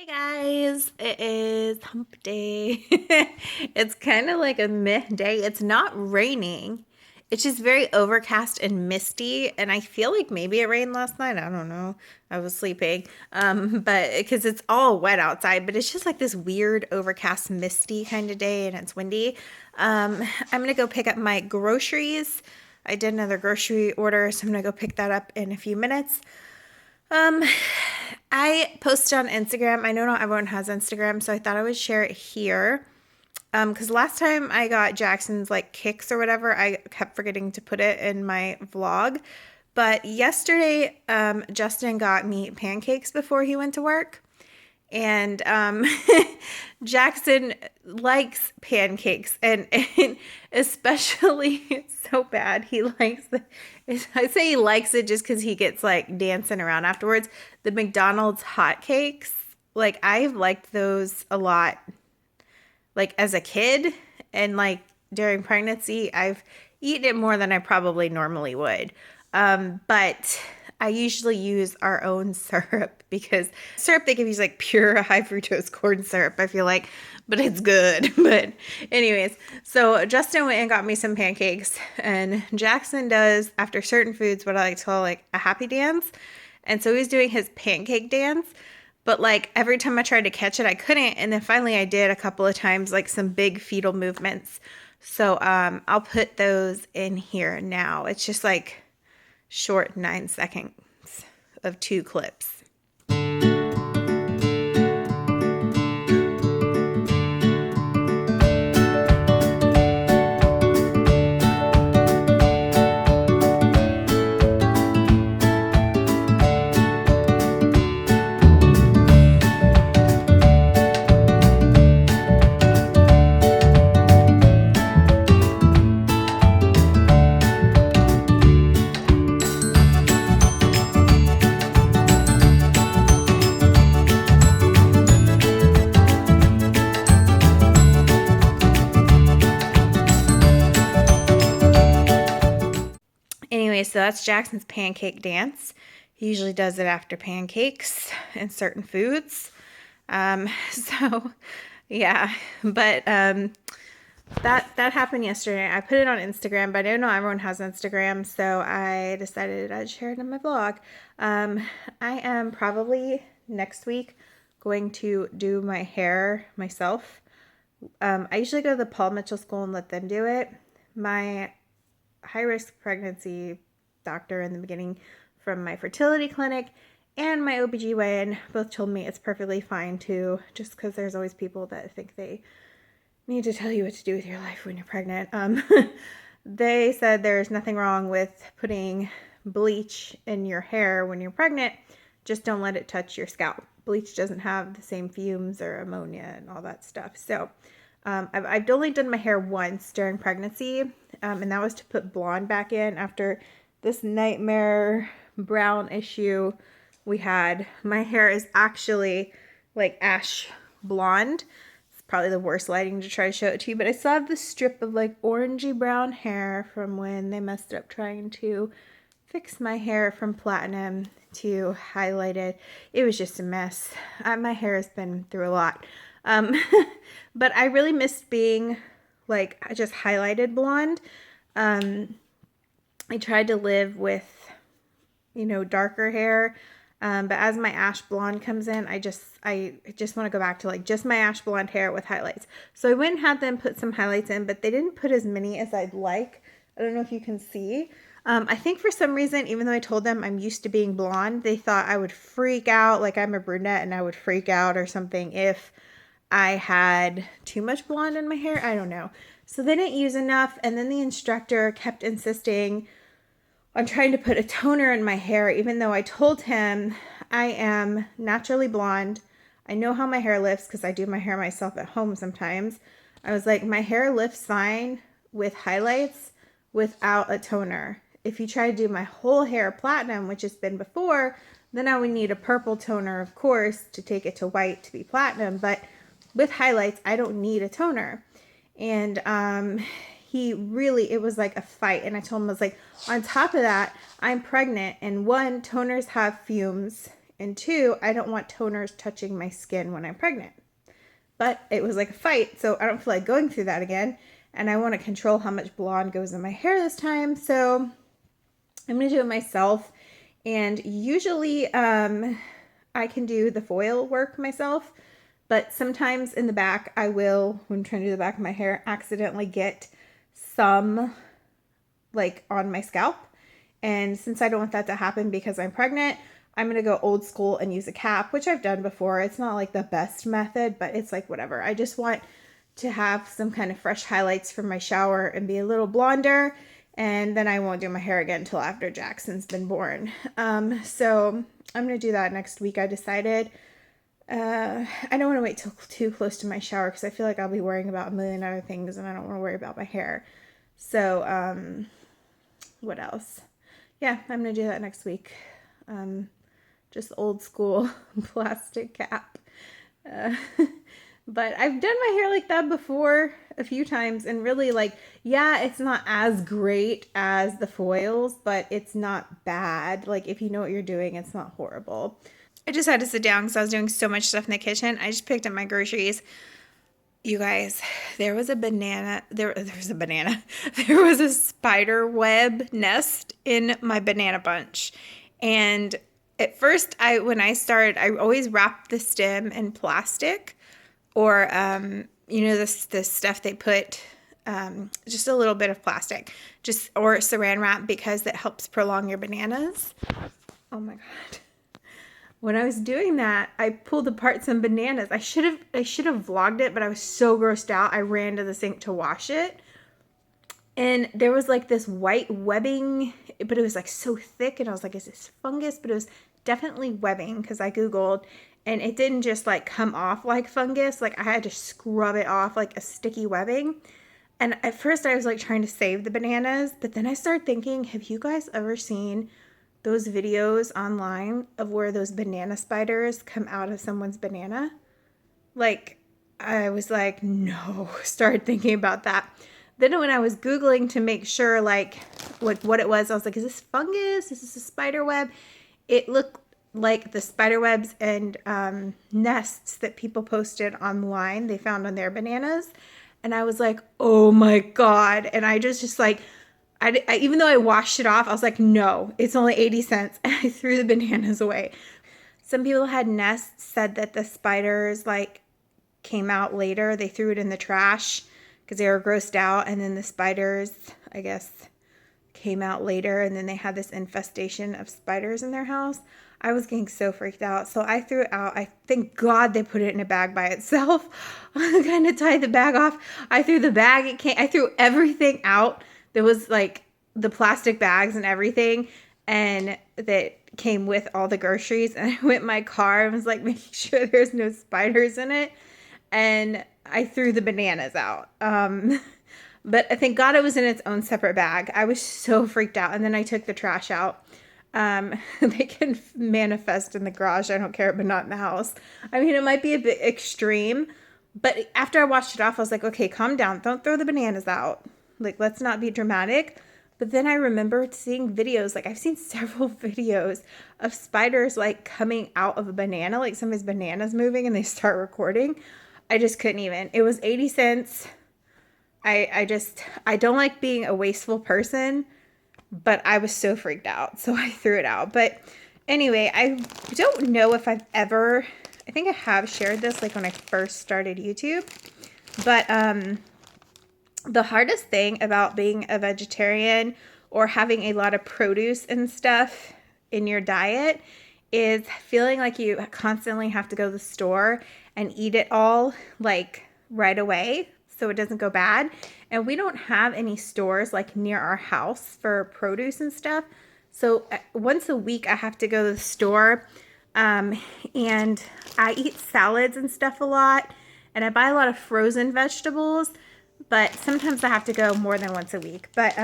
Hey guys, it is hump day. It's kind of like a meh day. It's not raining. It's just very overcast and misty, and I feel like maybe it rained last night. I don't know. I was sleeping. But because it's all wet outside, but it's just like this weird overcast misty kind of day and it's windy. I'm gonna go pick up my groceries. I did another grocery order, so I'm gonna go pick that up in a few minutes. Um, I posted on Instagram. I know not everyone has Instagram, so I thought I would share it here. Because last time I got Jackson's like kicks or whatever, I kept forgetting to put it in my vlog. But yesterday, Justin got me pancakes before he went to work. And Jackson likes pancakes, and especially it's so bad. He likes I say he likes it just because he gets like dancing around afterwards. The McDonald's hotcakes, like I've liked those a lot, like as a kid, and like during pregnancy, I've eaten it more than I probably normally would. But I usually use our own syrup because syrup they give you is like pure high fructose corn syrup, I feel like, but it's good. But anyways, so Justin went and got me some pancakes, and Jackson does after certain foods what I like to call like a happy dance. And so he's doing his pancake dance, but like every time I tried to catch it, I couldn't. And then finally I did a couple of times, like some big fetal movements. So I'll put those in here now. It's just like short 9 seconds of two clips. Anyway, so that's Jackson's pancake dance. He usually does it after pancakes and certain foods. So yeah, but that happened yesterday. I put it on Instagram, but I don't know everyone has Instagram, so I decided I'd share it in my vlog. I am probably next week going to do my hair myself. I usually go to the Paul Mitchell School and let them do it. My high-risk pregnancy doctor in the beginning from my fertility clinic and my OBGYN both told me it's perfectly fine too, just because there's always people that think they need to tell you what to do with your life when you're pregnant. They said there's nothing wrong with putting bleach in your hair when you're pregnant, just don't let it touch your scalp. Bleach doesn't have the same fumes or ammonia and all that stuff. So I've only done my hair once during pregnancy, and that was to put blonde back in after this nightmare brown issue we had. My hair is actually like ash blonde. It's probably the worst lighting to try to show it to you, but I still have this strip of like orangey brown hair from when they messed up trying to fix my hair from platinum to highlighted. It was just a mess. My hair has been through a lot. But I really missed being like just highlighted blonde. I tried to live with, darker hair. But as my ash blonde comes in, I just want to go back to like just my ash blonde hair with highlights. So I went and had them put some highlights in, but they didn't put as many as I'd like. I don't know if you can see. I think for some reason, even though I told them I'm used to being blonde, they thought I would freak out, like I'm a brunette and I would freak out or something if I had too much blonde in my hair. I don't know. So they didn't use enough, and then the instructor kept insisting on trying to put a toner in my hair, even though I told him I am naturally blonde. I know how my hair lifts because I do my hair myself at home sometimes. I was like, my hair lifts fine with highlights without a toner. If you try to do my whole hair platinum, which has been before, then I would need a purple toner, of course, to take it to white to be platinum. But with highlights, I don't need a toner. And it was like a fight. And I told him, I was like, on top of that, I'm pregnant, and one, toners have fumes, And 2, I don't want toners touching my skin when I'm pregnant. But it was like a fight, so I don't feel like going through that again. And I want to control how much blonde goes in my hair this time, so I'm going to do it myself. And usually I can do the foil work myself, but sometimes in the back I will, when I'm trying to do the back of my hair, accidentally get some like on my scalp. And since I don't want that to happen because I'm pregnant, I'm going to go old school and use a cap, which I've done before. It's not like the best method, but it's like whatever. I just want to have some kind of fresh highlights from my shower and be a little blonder. And then I won't do my hair again until after Jackson's been born. So I'm going to do that next week, I decided. I don't want to wait till too close to my shower because I feel like I'll be worrying about a million other things and I don't want to worry about my hair. So, what else? Yeah, I'm going to do that next week. Just old school plastic cap. But I've done my hair like that before a few times, and really, like, yeah, it's not as great as the foils, but it's not bad. Like, if you know what you're doing, it's not horrible. I just had to sit down because I was doing so much stuff in the kitchen. I just picked up my groceries. You guys, there was a banana. There was a banana. There was a spider web nest in my banana bunch. And at first, when I started, I always wrapped the stem in plastic, or this stuff they put, just a little bit of plastic, or saran wrap, because that helps prolong your bananas. Oh my God. When I was doing that, I pulled apart some bananas. I should have vlogged it, but I was so grossed out. I ran to the sink to wash it. And there was like this white webbing, but it was like so thick. And I was like, is this fungus? But it was definitely webbing, because I Googled, and it didn't just like come off like fungus. Like, I had to scrub it off like a sticky webbing. And at first I was like trying to save the bananas. But then I started thinking, have you guys ever seen those videos online of where those banana spiders come out of someone's banana? Like, I was like, no, started thinking about that. Then when I was Googling to make sure like what it was, I was like, is this fungus? Is this a spider web? It looked like the spider webs and nests that people posted online they found on their bananas. And I was like, oh my God. And I just like, I even though I washed it off, I was like, no, it's only 80 cents. And I threw the bananas away. Some people had nests, said that the spiders like came out later. They threw it in the trash because they were grossed out. And then the spiders, I guess, came out later. And then they had this infestation of spiders in their house. I was getting so freaked out. So I threw it out. I thank God they put it in a bag by itself. I kind of tied the bag off. I threw the bag. I threw everything out. There was like the plastic bags and everything, and that came with all the groceries. And I went in my car and was like making sure there's no spiders in it. And I threw the bananas out. But I thank God it was in its own separate bag. I was so freaked out. And then I took the trash out. They can manifest in the garage, I don't care, but not in the house. I mean, it might be a bit extreme, but after I washed it off, I was like, okay, calm down. Don't throw the bananas out. Like, let's not be dramatic. But then I remembered seeing videos, like I've seen several videos of spiders like coming out of a banana, like somebody's banana's moving and they start recording. I just couldn't even. It was 80 cents. I don't like being a wasteful person, but I was so freaked out. So I threw it out. But anyway, I don't know if I've ever, I think I have shared this like when I first started YouTube, but the hardest thing about being a vegetarian or having a lot of produce and stuff in your diet is feeling like you constantly have to go to the store and eat it all like right away so it doesn't go bad. And we don't have any stores like near our house for produce and stuff. So once a week I have to go to the store, and I eat salads and stuff a lot, and I buy a lot of frozen vegetables. But sometimes I have to go more than once a week. But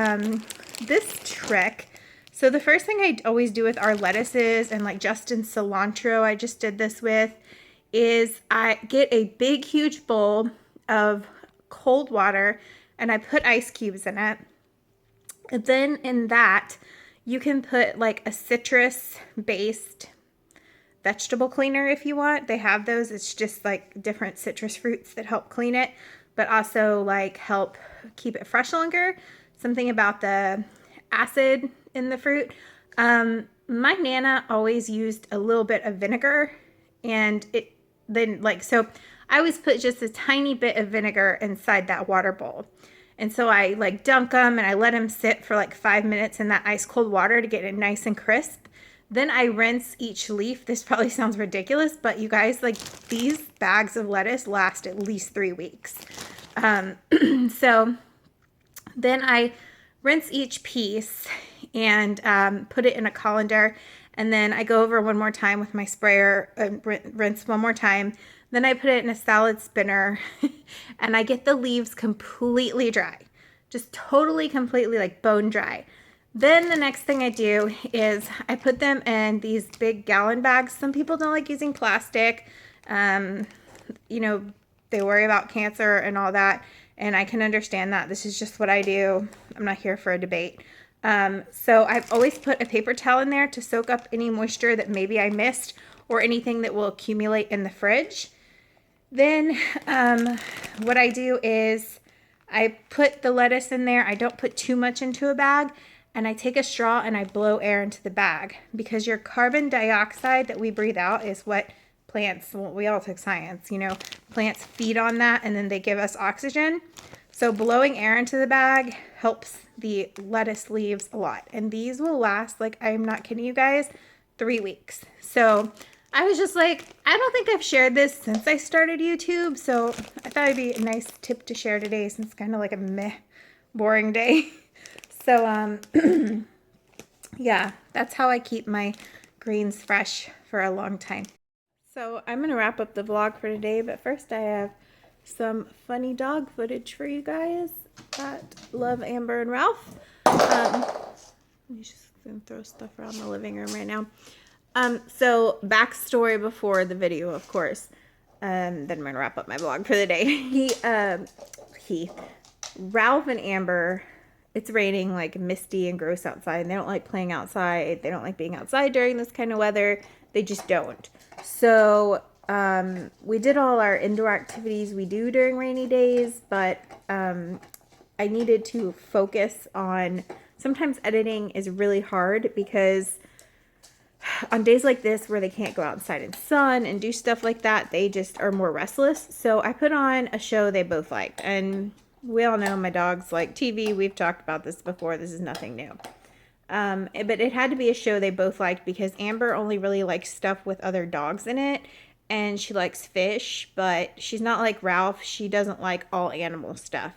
this trick, so the first thing I always do with our lettuces and like Justin's cilantro I just did this with, is I get a big huge bowl of cold water and I put ice cubes in it. And then in that you can put like a citrus based vegetable cleaner if you want. They have those. It's just like different citrus fruits that help clean it, but also like help keep it fresh longer. Something about the acid in the fruit. My Nana always used a little bit of vinegar, and it then like, so I always put just a tiny bit of vinegar inside that water bowl. And so I like dunk them and I let them sit for like 5 minutes in that ice cold water to get it nice and crisp. Then I rinse each leaf. This probably sounds ridiculous, but you guys, like, these bags of lettuce last at least 3 weeks. So then I rinse each piece and put it in a colander. And then I go over one more time with my sprayer and rinse one more time. Then I put it in a salad spinner and I get the leaves completely dry. Just totally, completely like bone dry. Then the next thing I do is I put them in these big gallon bags. Some people don't like using plastic. You know, they worry about cancer and all that. And I can understand that. This is just what I do. I'm not here for a debate. So I've always put a paper towel in there to soak up any moisture that maybe I missed or anything that will accumulate in the fridge. Then what I do is I put the lettuce in there. I don't put too much into a bag. And I take a straw and I blow air into the bag, because your carbon dioxide that we breathe out is what plants, well, we all took science, you know, plants feed on that and then they give us oxygen. So blowing air into the bag helps the lettuce leaves a lot. And these will last, like, I'm not kidding you guys, 3 weeks. So I was just like, I don't think I've shared this since I started YouTube. So I thought it'd be a nice tip to share today, since it's kind of like a meh, boring day. So, yeah, that's how I keep my greens fresh for a long time. So I'm going to wrap up the vlog for today, but first I have some funny dog footage for you guys that love Amber and Ralph. I'm just going to throw stuff around the living room right now. So backstory before the video, of course. Then I'm going to wrap up my vlog for the day. Ralph and Amber, it's raining, like misty and gross outside, and they don't like playing outside. They don't like being outside during this kind of weather. They just don't. So we did all our indoor activities we do during rainy days, but I needed to focus on, sometimes editing is really hard because on days like this where they can't go outside in sun and do stuff like that, they just are more restless. So I put on a show they both liked, and we all know my dogs like TV. We've talked about this before. This is nothing new. But it had to be a show they both liked, because Amber only really likes stuff with other dogs in it, and she likes fish, but she's not like Ralph. She doesn't like all animal stuff.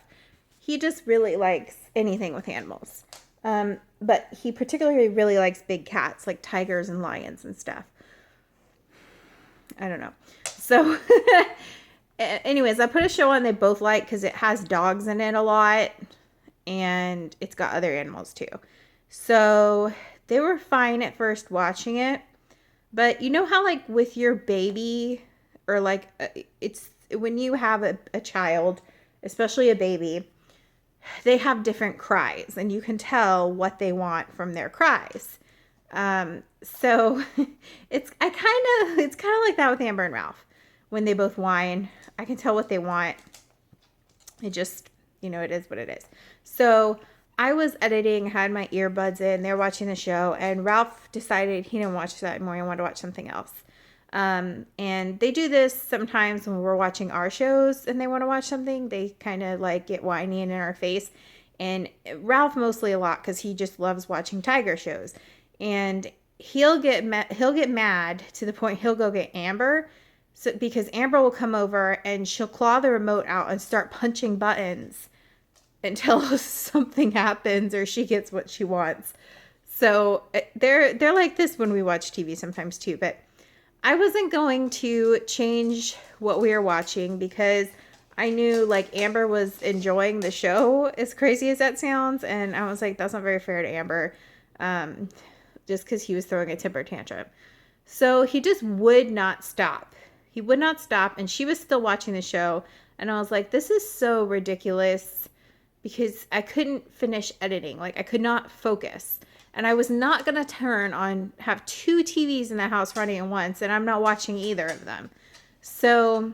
He just really likes anything with animals. But he particularly really likes big cats, like tigers and lions and stuff. I don't know. So anyways, I put a show on they both like because it has dogs in it a lot, and it's got other animals too. So they were fine at first watching it, but you know how like with your baby, or like it's when you have a child, especially a baby, they have different cries, and you can tell what they want from their cries. So it's kind of like that with Amber and Ralph. When they both whine, I can tell what they want. It just, you know, it is what it is. So I was editing, had my earbuds in, they're watching the show, and Ralph decided he didn't watch that anymore. He wanted to watch something else. And they do this sometimes when we're watching our shows and they want to watch something. They kind of like get whiny and in our face. And Ralph mostly a lot because he just loves watching tiger shows. And he'll get mad to the point he'll go get Amber. So, because Amber will come over and she'll claw the remote out and start punching buttons until something happens or she gets what she wants. So they're like this when we watch TV sometimes too. But I wasn't going to change what we were watching because I knew like Amber was enjoying the show, as crazy as that sounds. And I was like, that's not very fair to Amber, just because he was throwing a temper tantrum. So he just would not stop. He would not stop. And she was still watching the show. And I was like, this is so ridiculous, because I couldn't finish editing. Like I could not focus. And I was not going to have two TVs in the house running at once, and I'm not watching either of them. So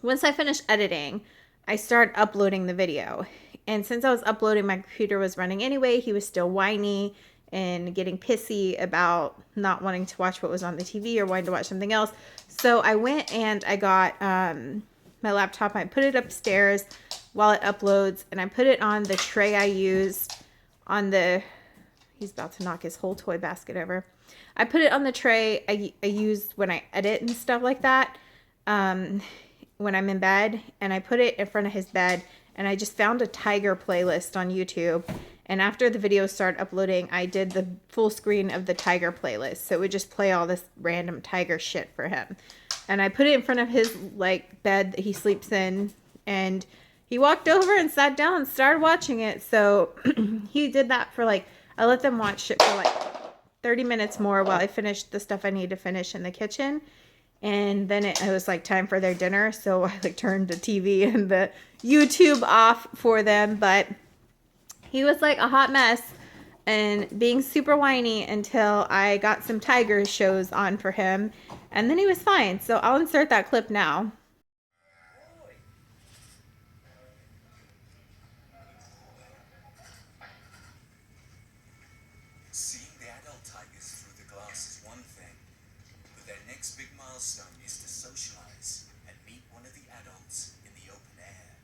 once I finished editing, I started uploading the video. And since I was uploading, my computer was running anyway. He was still whiny and getting pissy about not wanting to watch what was on the TV or wanting to watch something else. So I went and I got my laptop. I put it upstairs while it uploads, and I put it on the tray I used on the... He's about to knock his whole toy basket over. I put it on the tray I use when I edit and stuff like that, when I'm in bed, and I put it in front of his bed, and I just found a tiger playlist on YouTube. And after the video started uploading, I did the full screen of the tiger playlist. So it would just play all this random tiger shit for him. And I put it in front of his like bed that he sleeps in, and he walked over and sat down and started watching it. So he did that for like, I let them watch it for like 30 minutes more while I finished the stuff I need to finish in the kitchen. And then it was like time for their dinner. So I like turned the TV and the YouTube off for them. But he was like a hot mess and being super whiny until I got some tiger shows on for him. And then he was fine. So I'll insert that clip now. Seeing the adult tigers through the glass is one thing, but their next big milestone is to socialize and meet one of the adults in the open air.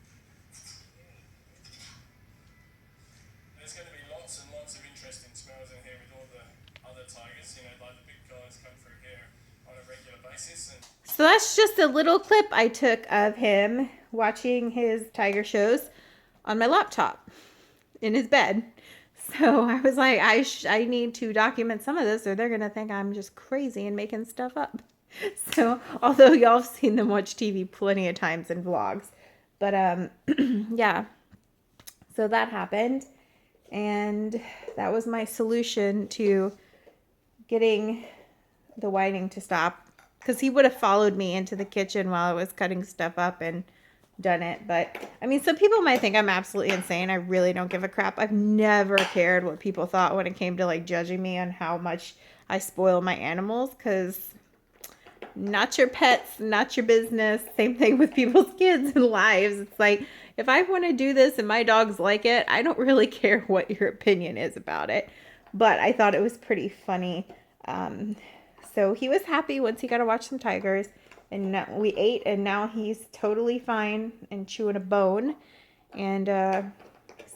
There's going to be lots and lots of interesting smells in here with all the other tigers. You know, like the big guys come through here on a regular basis. And so that's just a little clip I took of him watching his tiger shows on my laptop in his bed. So I was like, I need to document some of this, or they're going to think I'm just crazy and making stuff up. So, although y'all have seen them watch TV plenty of times in vlogs. But, yeah. So that happened. And that was my solution to getting the whining to stop. Because he would have followed me into the kitchen while I was cutting stuff up and done it. But I mean, some people might think I'm absolutely insane. I really don't give a crap. I've never cared what people thought when it came to like judging me on how much I spoil my animals, because not your pets, not your business. Same thing with people's kids and lives. It's like, if I want to do this and my dogs like it, I don't really care what your opinion is about it. But I thought it was pretty funny. So he was happy once he got to watch some tigers. And we ate, and now he's totally fine and chewing a bone. And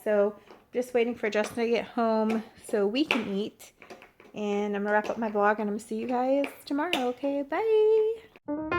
so just waiting for Justin to get home so we can eat. And I'm going to wrap up my vlog, and I'm going to see you guys tomorrow. Okay, bye.